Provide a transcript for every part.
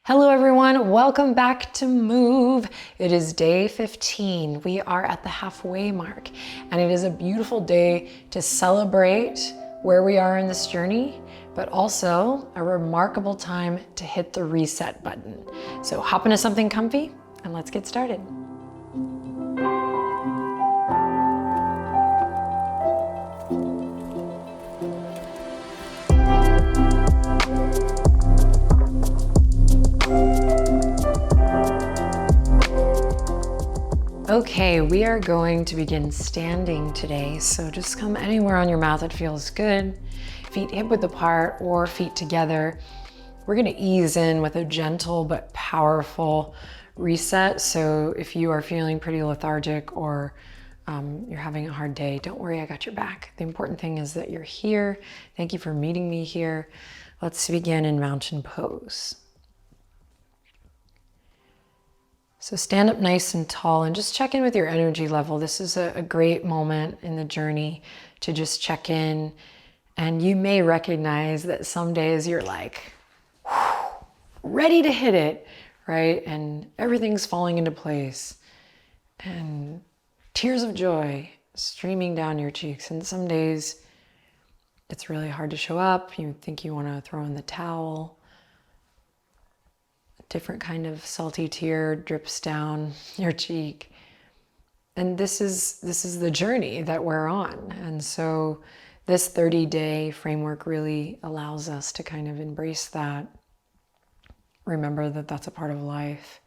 Hello everyone, welcome back to Move. It is day 15. We are at the halfway mark and it is a beautiful day to celebrate where we are in this journey, but also a remarkable time to hit the reset button. So hop into something comfy and let's get started. Okay, we are going to begin standing today. So just come anywhere on your mat that feels good. Feet hip width apart or feet together. We're gonna ease in with a gentle but powerful reset. So if you are feeling pretty lethargic or you're having a hard day, don't worry, I got your back. The important thing is that you're here. Thank you for meeting me here. Let's begin in mountain pose. So stand up nice and tall and just check in with your energy level. This is a great moment in the journey to just check in. And you may recognize that some days you're like, ready to hit it, right? And everything's falling into place. And tears of joy streaming down your cheeks. And some days it's really hard to show up. You think you want to throw in the towel. Different kind of salty tear drips down your cheek. And this is the journey that we're on. And so this 30-day framework really allows us to kind of embrace that. Remember that that's a part of life.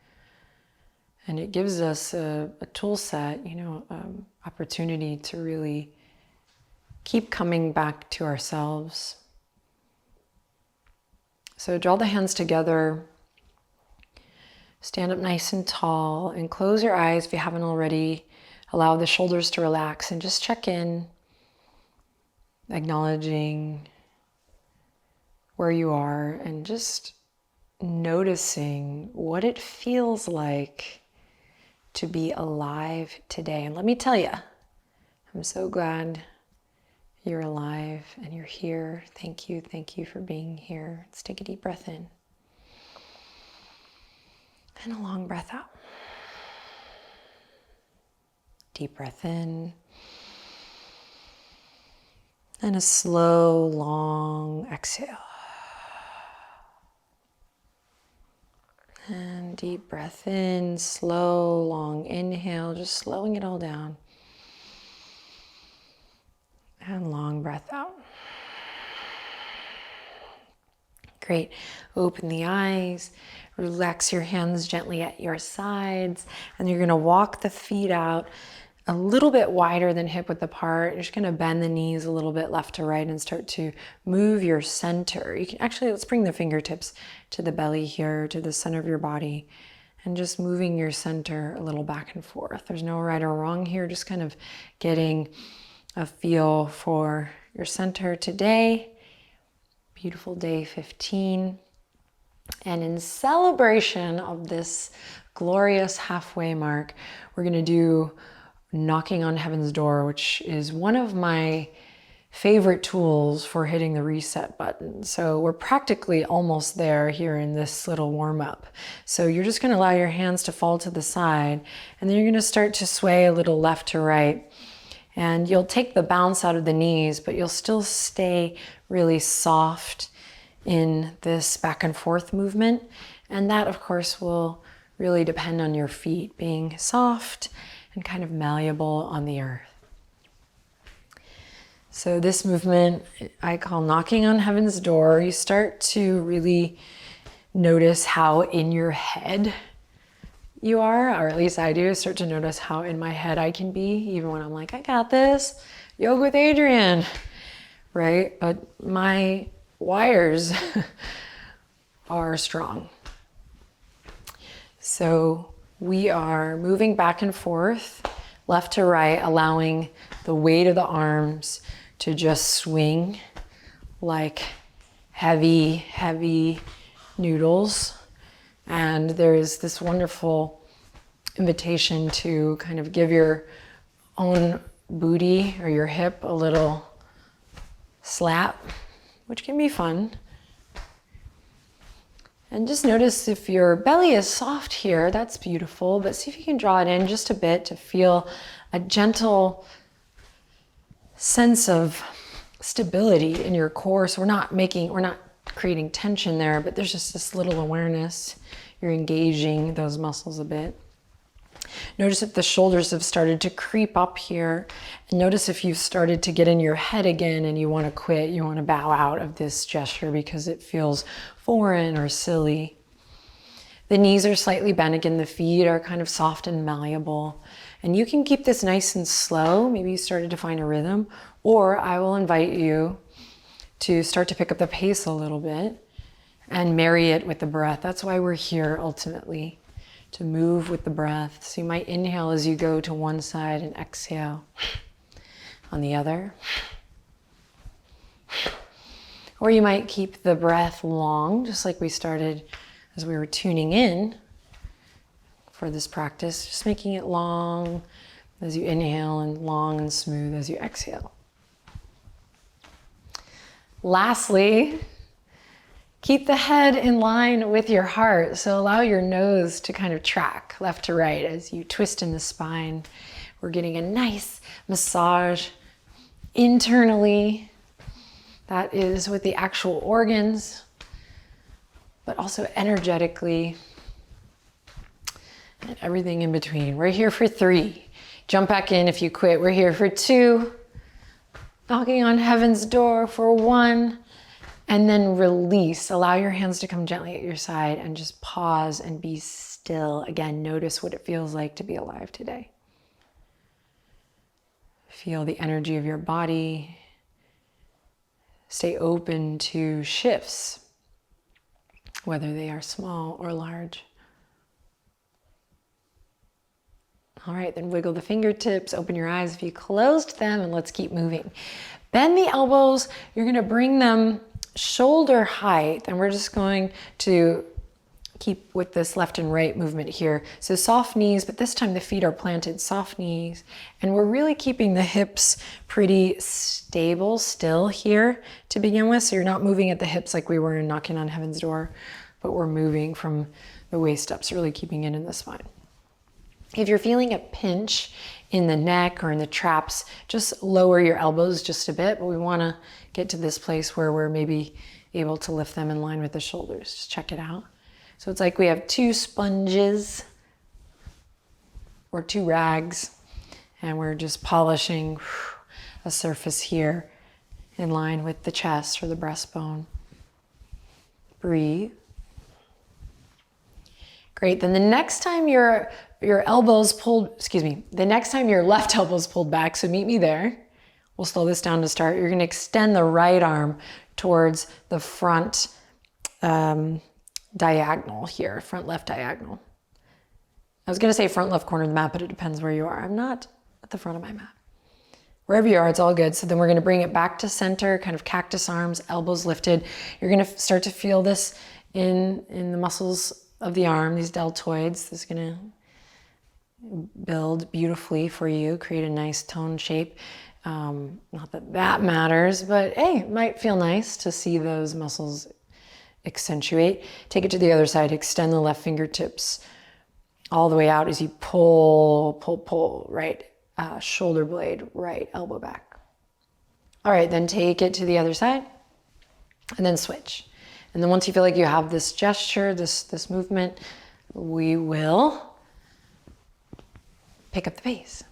And it gives us a tool set, opportunity to really keep coming back to ourselves. So draw the hands together. Stand up nice and tall and close your eyes if you haven't already. Allow the shoulders to relax and just check in, acknowledging where you are and just noticing what it feels like to be alive today. And let me tell you, I'm so glad you're alive and you're here. Thank you for being here. Let's take a deep breath in. And a long breath out. Deep breath in. And a slow, long exhale. And deep breath in, slow, long inhale, just slowing it all down. And long breath out. Great. Open the eyes. Relax your hands gently at your sides. And you're going to walk the feet out a little bit wider than hip width apart. You're just going to bend the knees a little bit left to right and start to move your center. You can actually, let's bring the fingertips to the belly here, to the center of your body. And just moving your center a little back and forth. There's no right or wrong here. Just kind of getting a feel for your center today. Beautiful day 15. And in celebration of this glorious halfway mark, we're going to do knocking on heaven's door, which is one of my favorite tools for hitting the reset button. So we're practically almost there here in this little warm up. So you're just going to allow your hands to fall to the side, and then you're going to start to sway a little left to right. And you'll take the bounce out of the knees, but you'll still stay really soft in this back and forth movement. And that, of course, will really depend on your feet being soft and kind of malleable on the earth. So this movement I call knocking on heaven's door. You start to really notice how in your head you are, or at least I do. Start to notice how in my head I can be, even when I'm like, I got this, yoga with Adrienne, right? But my wires are strong. So we are moving back and forth, left to right, allowing the weight of the arms to just swing like heavy, heavy noodles. And there is this wonderful invitation to kind of give your own booty or your hip a little slap, which can be fun. And just notice if your belly is soft here, that's beautiful, but see if you can draw it in just a bit to feel a gentle sense of stability in your core. So we're not creating tension there, but there's just this little awareness. You're engaging those muscles a bit. Notice if the shoulders have started to creep up here. And notice if you've started to get in your head again and you want to quit, you want to bow out of this gesture because it feels foreign or silly. The knees are slightly bent again. The feet are kind of soft and malleable. And you can keep this nice and slow. Maybe you started to find a rhythm. Or I will invite you to start to pick up the pace a little bit and marry it with the breath. That's why we're here ultimately, to move with the breath. So you might inhale as you go to one side and exhale on the other. Or you might keep the breath long, just like we started as we were tuning in for this practice, just making it long as you inhale and long and smooth as you exhale. Lastly, keep the head in line with your heart. So allow your nose to kind of track left to right as you twist in the spine. We're getting a nice massage internally. That is with the actual organs, but also energetically and everything in between. We're here for 3. Jump back in if you quit. We're here for 2. Knocking on heaven's door for 1. And then release. Allow your hands to come gently at your side and just pause and be still. Again, notice what it feels like to be alive today. Feel the energy of your body. Stay open to shifts, whether they are small or large. All right, then wiggle the fingertips, open your eyes if you closed them, and let's keep moving. Bend the elbows. You're gonna bring them shoulder height, and we're just going to keep with this left and right movement here. So soft knees, but this time the feet are planted, soft knees. And we're really keeping the hips pretty stable still here to begin with. So you're not moving at the hips like we were in Knocking on Heaven's Door, but we're moving from the waist up, so really keeping it in the spine. If you're feeling a pinch in the neck or in the traps, just lower your elbows just a bit, but we wanna get to this place where we're maybe able to lift them in line with the shoulders. Just check it out. So it's like we have 2 sponges or 2 rags, and we're just polishing a surface here in line with the chest or the breastbone. Breathe. Great, then the next time your elbows pulled, the next time your left elbow's pulled back, so meet me there. We'll slow this down to start. You're gonna extend the right arm towards the front diagonal here, front left diagonal. I was gonna say front left corner of the mat, but it depends where you are. I'm not at the front of my mat. Wherever you are, it's all good. So then we're gonna bring it back to center, kind of cactus arms, elbows lifted. You're gonna start to feel this in the muscles of the arm, these deltoids. This is gonna build beautifully for you, create a nice tone shape. Not that that matters, but hey, it might feel nice to see those muscles accentuate. Take it to the other side, extend the left fingertips all the way out as you pull, right shoulder blade, right elbow back. All right, then take it to the other side and then switch. And then once you feel like you have this gesture, this movement, we will pick up the pace.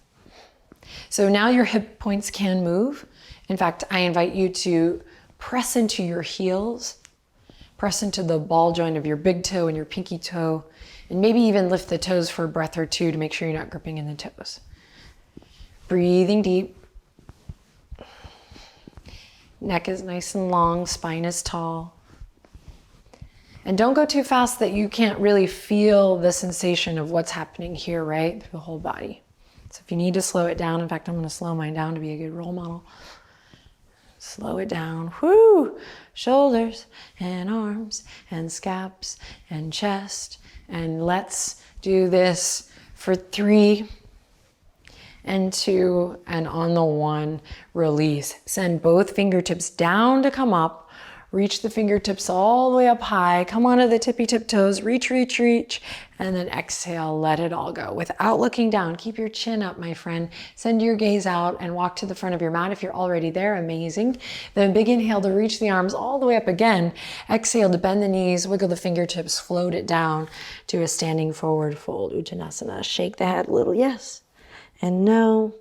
So now your hip points can move. In fact, I invite you to press into your heels, press into the ball joint of your big toe and your pinky toe, and maybe even lift the toes for a breath or 2 to make sure you're not gripping in the toes. Breathing deep. Neck is nice and long, spine is tall. And don't go too fast that you can't really feel the sensation of what's happening here, right? Through the whole body. So if you need to slow it down, in fact, I'm gonna slow mine down to be a good role model. Slow it down, whoo! Shoulders and arms and scaps and chest. And let's do this for 3 and 2, and on the 1, release. Send both fingertips down to come up. Reach the fingertips all the way up high. Come onto the tippy tip toes. Reach, reach, reach. And then exhale, let it all go. Without looking down, keep your chin up, my friend. Send your gaze out and walk to the front of your mat if you're already there. Amazing. Then big inhale to reach the arms all the way up again. Exhale to bend the knees, wiggle the fingertips, float it down to a standing forward fold, Uttanasana. Shake the head a little yes and no.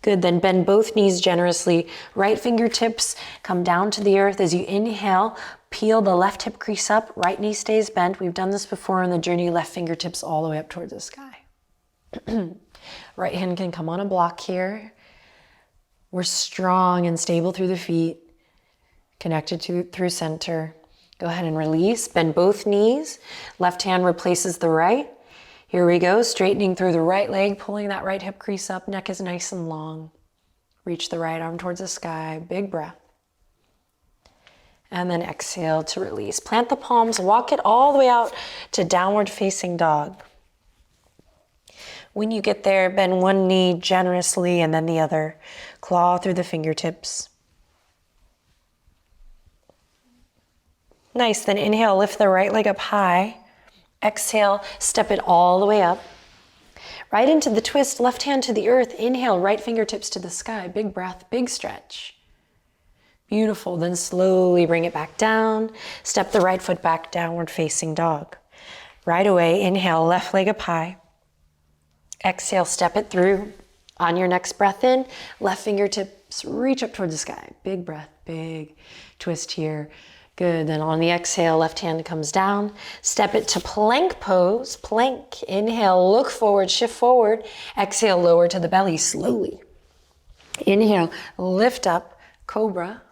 Good, then bend both knees generously. Right fingertips come down to the earth as you inhale. Peel the left hip crease up, right knee stays bent. We've done this before in the journey, left fingertips all the way up towards the sky. Right hand can come on a block here. We're strong and stable through the feet, connected through center. Go ahead and release, bend both knees. Left hand replaces the right. Here we go, straightening through the right leg, pulling that right hip crease up, neck is nice and long. Reach the right arm towards the sky, big breath. And then exhale to release. Plant the palms, walk it all the way out to downward facing dog. When you get there, bend one knee generously and then the other. Claw through the fingertips. Nice, then inhale, lift the right leg up high. Exhale, step it all the way up. Right into the twist, left hand to the earth. Inhale, right fingertips to the sky. Big breath, big stretch. Beautiful, then slowly bring it back down. Step the right foot back, downward facing dog. Right away, inhale, left leg up high. Exhale, step it through. On your next breath in, left fingertips reach up towards the sky. Big breath, big twist here. Good, then on the exhale, left hand comes down. Step it to plank pose, plank. Inhale, look forward, shift forward. Exhale, lower to the belly slowly. Inhale, lift up, cobra.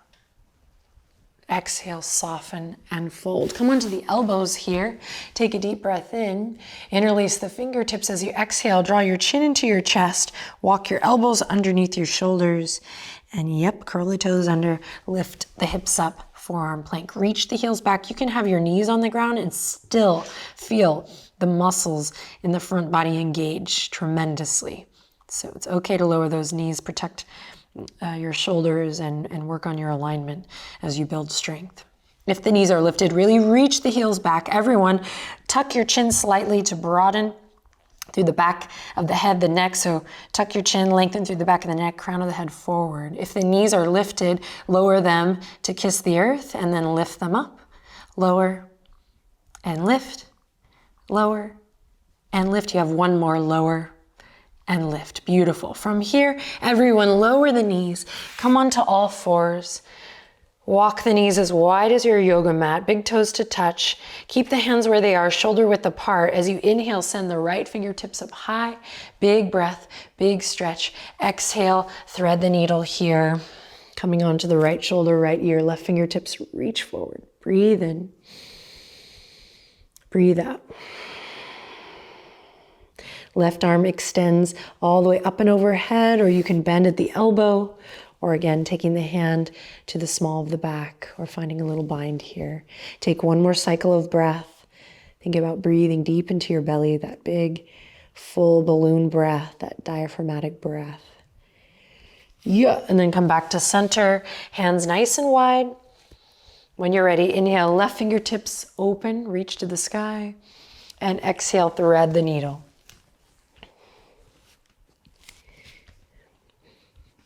Exhale, soften and fold. Come onto the elbows here. Take a deep breath in. Interlace the fingertips as you exhale. Draw your chin into your chest. Walk your elbows underneath your shoulders. And yep, curl the toes under. Lift the hips up. Forearm plank. Reach the heels back. You can have your knees on the ground and still feel the muscles in the front body engage tremendously. So it's okay to lower those knees, protect your shoulders and work on your alignment as you build strength. If the knees are lifted, really reach the heels back. Everyone, tuck your chin slightly to broaden through the back of the head, the neck. So tuck your chin, lengthen through the back of the neck, crown of the head forward. If the knees are lifted, lower them to kiss the earth and then lift them up. Lower and lift, lower and lift. You have one more, lower and lift. Beautiful. From here, everyone lower the knees, come onto all fours. Walk the knees as wide as your yoga mat, big toes to touch. Keep the hands where they are, shoulder width apart. As you inhale, send the right fingertips up high. Big breath, big stretch. Exhale, thread the needle here. Coming onto the right shoulder, right ear, left fingertips reach forward. Breathe in. Breathe out. Left arm extends all the way up and overhead, or you can bend at the elbow. Or again, taking the hand to the small of the back or finding a little bind here. Take one more cycle of breath. Think about breathing deep into your belly, that big, full balloon breath, that diaphragmatic breath. Yeah, and then come back to center, hands nice and wide. When you're ready, inhale, left fingertips open, reach to the sky, and exhale, thread the needle.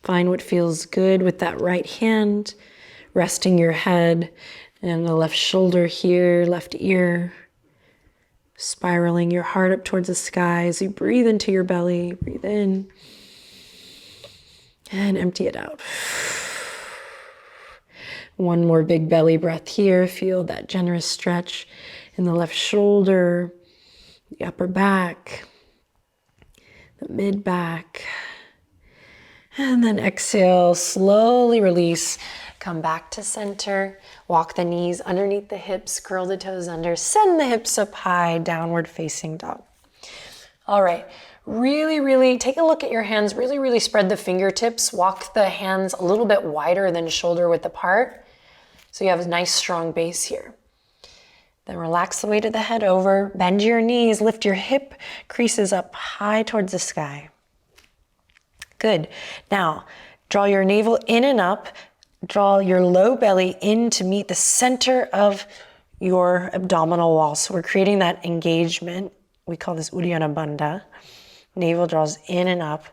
Find what feels good with that right hand, resting your head and the left shoulder here, left ear, spiraling your heart up towards the sky as you breathe into your belly. Breathe in and empty it out. One more big belly breath here. Feel that generous stretch in the left shoulder, the upper back, the mid back. And then exhale, slowly release. Come back to center. Walk the knees underneath the hips, curl the toes under, send the hips up high, downward facing dog. All right, really take a look at your hands. Really spread the fingertips. Walk the hands a little bit wider than shoulder width apart. So you have a nice strong base here. Then relax the weight of the head over, bend your knees, lift your hip creases up high towards the sky. Good. Now, draw your navel in and up. Draw your low belly in to meet the center of your abdominal wall. So we're creating that engagement. We call this Uddiyana Bandha. Navel draws in and up.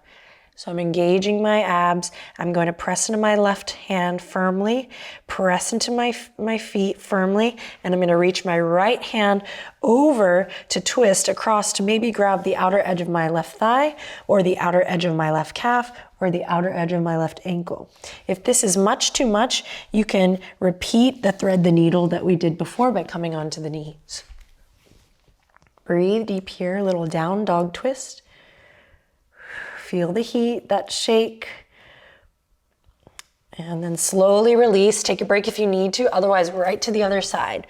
So I'm engaging my abs. I'm going to press into my left hand firmly, press into my feet firmly, and I'm going to reach my right hand over to twist across to maybe grab the outer edge of my left thigh or the outer edge of my left calf or the outer edge of my left ankle. If this is much too much, you can repeat the thread the needle that we did before by coming onto the knees. Breathe deep here, a little down dog twist. Feel the heat, that shake. And then slowly release. Take a break if you need to, otherwise right to the other side.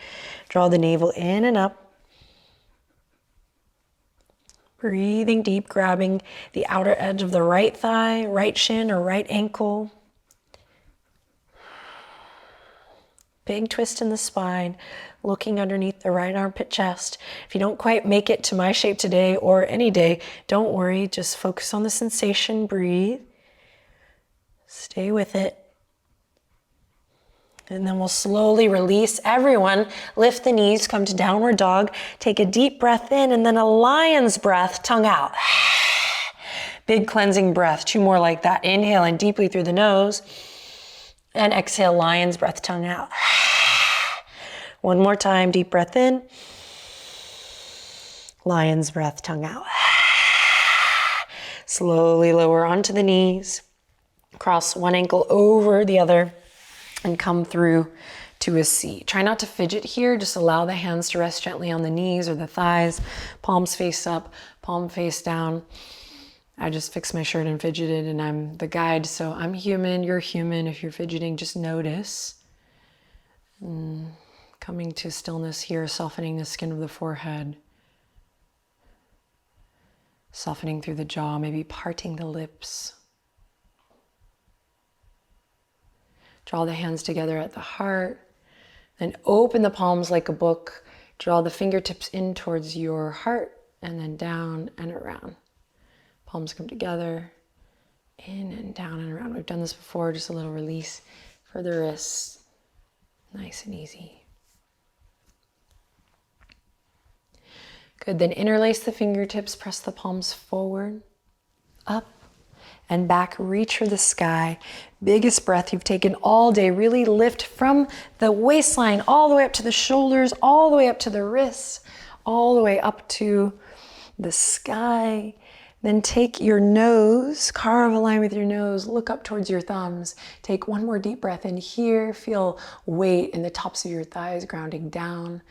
Draw the navel in and up. Breathing deep, grabbing the outer edge of the right thigh, right shin, or right ankle. Big twist in the spine, looking underneath the right armpit chest. If you don't quite make it to my shape today or any day, don't worry, just focus on the sensation, breathe. Stay with it. And then we'll slowly release. Everyone, lift the knees, come to downward dog. Take a deep breath in and then a lion's breath, tongue out. Big cleansing breath, 2 more like that. Inhale in deeply through the nose. And exhale, lion's breath, tongue out. 1 more time, deep breath in. Lion's breath, tongue out. Slowly lower onto the knees. Cross one ankle over the other and come through to a C. Try not to fidget here. Just allow the hands to rest gently on the knees or the thighs. Palms face up, palm face down. I just fixed my shirt and fidgeted, and I'm the guide, so I'm human, you're human. If you're fidgeting, just notice. Coming to stillness here, softening the skin of the forehead. Softening through the jaw, maybe parting the lips. Draw the hands together at the heart. Then open the palms like a book. Draw the fingertips in towards your heart, and then down and around. Palms come together, in and down and around. We've done this before, just a little release for the wrists. Nice and easy. Good, then interlace the fingertips, press the palms forward, up and back, reach for the sky. Biggest breath you've taken all day. Really lift from the waistline all the way up to the shoulders, all the way up to the wrists, all the way up to the sky. Then take your nose, carve a line with your nose, look up towards your thumbs. Take 1 more deep breath in here. Feel weight in the tops of your thighs grounding down.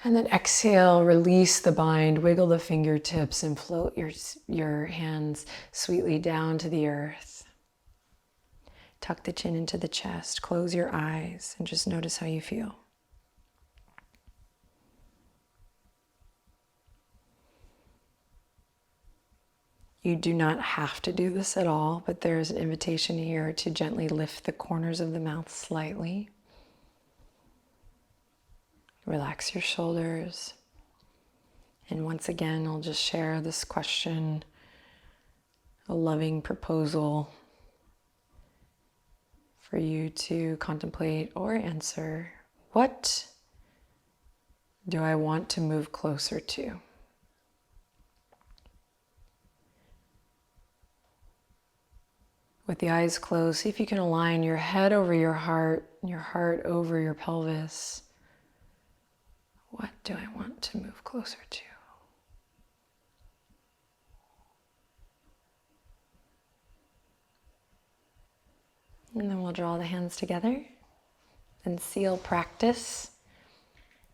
And then exhale, release the bind, wiggle the fingertips and float your hands sweetly down to the earth. Tuck the chin into the chest, close your eyes and just notice how you feel. You do not have to do this at all, but there's an invitation here to gently lift the corners of the mouth slightly. Relax your shoulders. And once again, I'll just share this question, a loving proposal for you to contemplate or answer. What do I want to move closer to? With the eyes closed, see if you can align your head over your heart over your pelvis. What do I want to move closer to? And then we'll draw the hands together and seal practice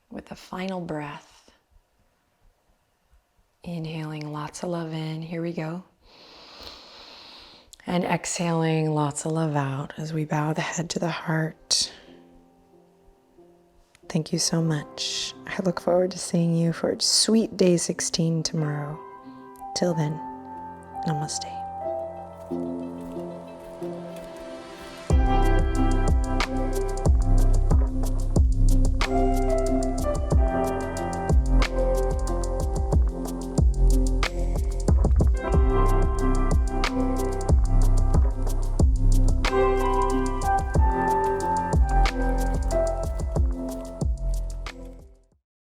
with a final breath. Inhaling lots of love in. Here we go. And exhaling lots of love out as we bow the head to the heart. Thank you so much. I look forward to seeing you for sweet day 16 tomorrow. Till then, namaste.